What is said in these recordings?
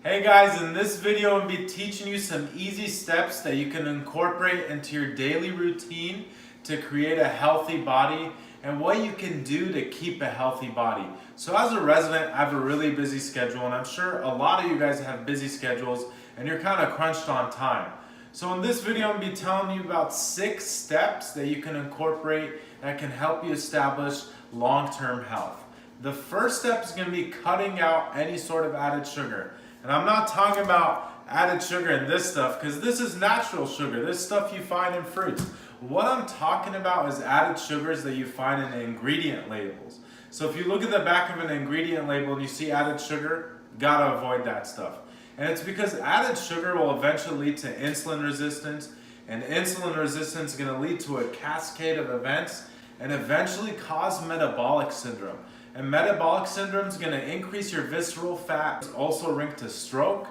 Hey guys, in this video I'm going to be teaching you some easy steps that you can incorporate into your daily routine to create a healthy body and what you can do to keep a healthy body. So as a resident, I have a really busy schedule, and I'm sure a lot of you guys have busy schedules and you're kind of crunched on time. So in this video I'm going to be telling you about 6 steps that you can incorporate that can help you establish long-term health. The first step is going to be cutting out any sort of added sugar. And I'm not talking about added sugar in this stuff, because this is natural sugar. This stuff you find in fruits. What I'm talking about is added sugars that you find in the ingredient labels. So if you look at the back of an ingredient label and you see added sugar, gotta avoid that stuff. And it's because added sugar will eventually lead to insulin resistance, and insulin resistance is going to lead to a cascade of events and eventually cause metabolic syndrome. And metabolic syndrome is going to increase your visceral fat. It's also linked to stroke,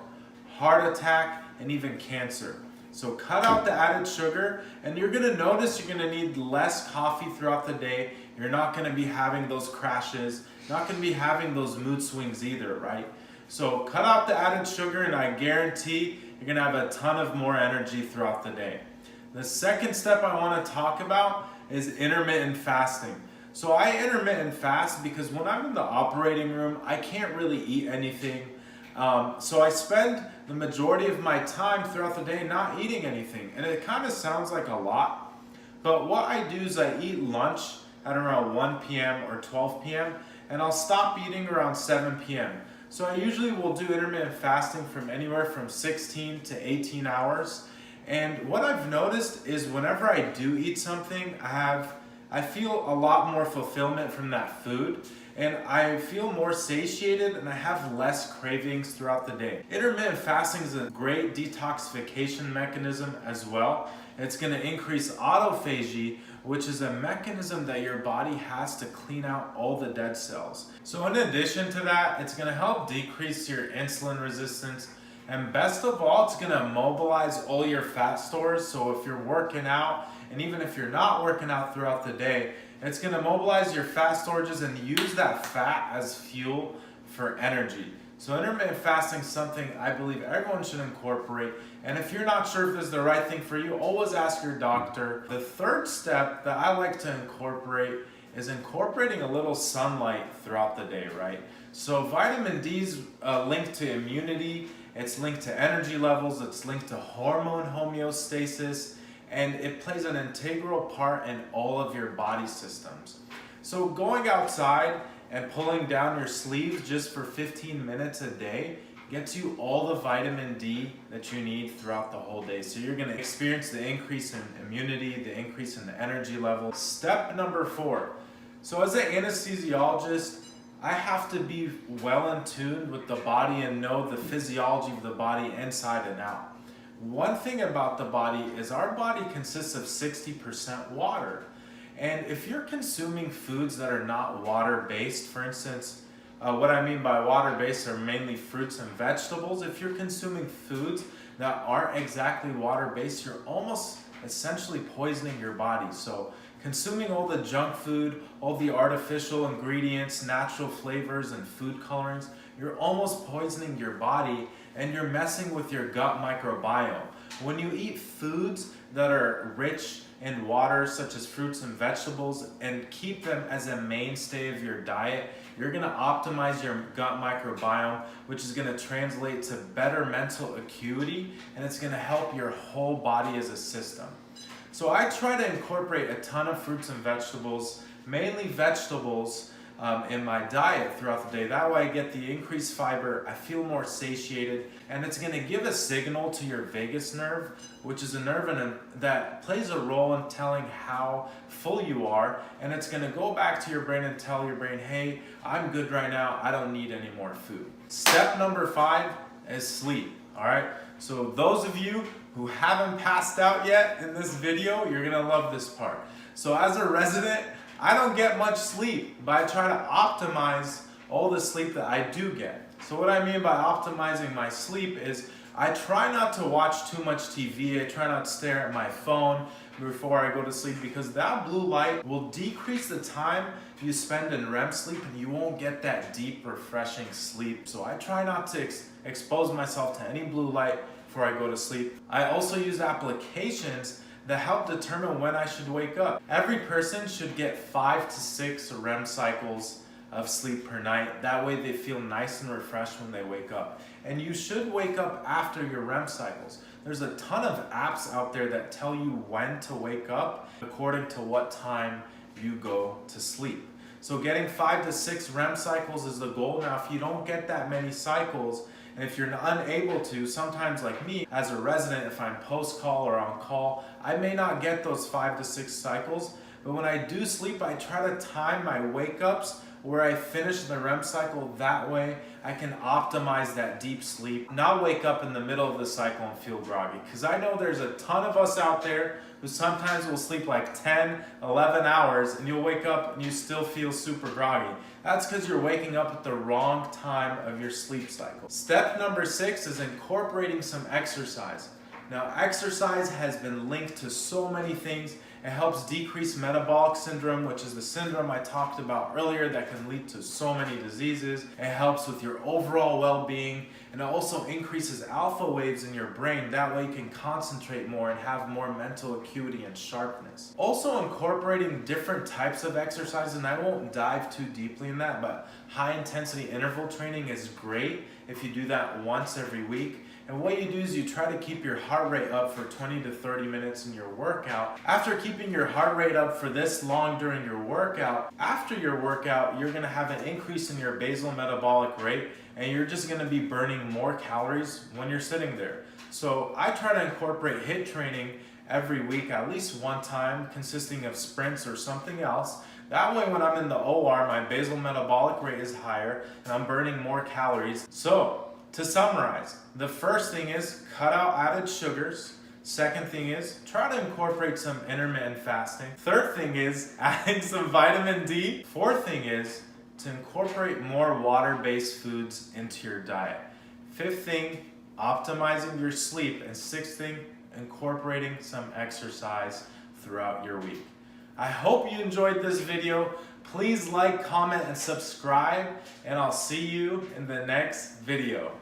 heart attack, and even cancer. So cut out the added sugar, and you're going to notice you're going to need less coffee throughout the day. You're not going to be having those crashes, not going to be having those mood swings either, right? So cut out the added sugar, and I guarantee you're going to have a ton of more energy throughout the day. The second step I want to talk about is intermittent fasting. So I intermittent fast because when I'm in the operating room, I can't really eat anything. So I spend the majority of my time throughout the day not eating anything. And it kind of sounds like a lot, but what I do is I eat lunch at around 1 p.m. or 12 p.m. and I'll stop eating around 7 p.m. So I usually will do intermittent fasting from anywhere from 16 to 18 hours. And what I've noticed is whenever I do eat something, I feel a lot more fulfillment from that food, and I feel more satiated, and I have less cravings throughout the day. Intermittent fasting is a great detoxification mechanism as well. It's going to increase autophagy, which is a mechanism that your body has to clean out all the dead cells. So in addition to that, it's going to help decrease your insulin resistance. And best of all, it's going to mobilize all your fat stores. So if you're working out, and even if you're not working out throughout the day, it's going to mobilize your fat storages and use that fat as fuel for energy. So intermittent fasting is something I believe everyone should incorporate. And if you're not sure if this is the right thing for you, always ask your doctor. The third step that I like to incorporate is incorporating a little sunlight throughout the day, right? So vitamin D is linked to immunity. It's linked to energy levels, it's linked to hormone homeostasis, and it plays an integral part in all of your body systems. So going outside and pulling down your sleeves just for 15 minutes a day gets you all the vitamin D that you need throughout the whole day. So you're going to experience the increase in immunity, the increase in the energy level. Step number 4. So as an anesthesiologist, I have to be well in tune with the body and know the physiology of the body inside and out. One thing about the body is our body consists of 60% water. And if you're consuming foods that are not water-based, for instance, what I mean by water-based are mainly fruits and vegetables. If you're consuming foods that aren't exactly water-based, you're almost essentially poisoning your body. So consuming all the junk food, all the artificial ingredients, natural flavors, and food colorings, you're almost poisoning your body and you're messing with your gut microbiome. When you eat foods that are rich in water, such as fruits and vegetables, and keep them as a mainstay of your diet, you're going to optimize your gut microbiome, which is going to translate to better mental acuity, and it's going to help your whole body as a system. So I try to incorporate a ton of fruits and vegetables, mainly vegetables, in my diet throughout the day. That way I get the increased fiber, I feel more satiated, and it's going to give a signal to your vagus nerve, which is a nerve that plays a role in telling how full you are, and it's going to go back to your brain and tell your brain, hey, I'm good right now, I don't need any more food. Step number 5 is sleep, all right? So those of you who haven't passed out yet in this video, you're gonna love this part. So as a resident, I don't get much sleep, but I try to optimize all the sleep that I do get. So what I mean by optimizing my sleep is I try not to watch too much TV. I try not to stare at my phone before I go to sleep, because that blue light will decrease the time you spend in REM sleep and you won't get that deep, refreshing sleep. So I try not to expose myself to any blue light before I go to sleep. I also use applications that help determine when I should wake up. Every person should get 5 to 6 REM cycles of sleep per night. That way they feel nice and refreshed when they wake up. And you should wake up after your REM cycles. There's a ton of apps out there that tell you when to wake up according to what time you go to sleep. So getting 5 to 6 REM cycles is the goal. Now, if you don't get that many cycles, and if you're unable to, sometimes like me, as a resident, if I'm post-call or on call, I may not get those 5 to 6 cycles. But when I do sleep, I try to time my wake-ups where I finish the REM cycle. That way I can optimize that deep sleep, not wake up in the middle of the cycle and feel groggy. Because I know there's a ton of us out there who sometimes will sleep like 10, 11 hours and you'll wake up and you still feel super groggy. That's because you're waking up at the wrong time of your sleep cycle. Step number 6 is incorporating some exercise. Now, exercise has been linked to so many things. It helps decrease metabolic syndrome, which is the syndrome I talked about earlier that can lead to so many diseases. It helps with your overall well-being, and it also increases alpha waves in your brain. That way you can concentrate more and have more mental acuity and sharpness. Also, incorporating different types of exercise, and I won't dive too deeply in that, but high-intensity interval training is great if you do that once every week. And what you do is you try to keep your heart rate up for 20 to 30 minutes in your workout. After keeping your heart rate up for this long during your workout, after your workout, you're gonna have an increase in your basal metabolic rate, and you're just gonna be burning more calories when you're sitting there. So I try to incorporate HIIT training every week, at least one time, consisting of sprints or something else. That way when I'm in the OR, my basal metabolic rate is higher and I'm burning more calories. So, to summarize, the first thing is cut out added sugars. Second thing is try to incorporate some intermittent fasting. Third thing is adding some vitamin D. Fourth thing is to incorporate more water-based foods into your diet. Fifth thing, optimizing your sleep. And sixth thing, incorporating some exercise throughout your week. I hope you enjoyed this video. Please like, comment, and subscribe, and I'll see you in the next video.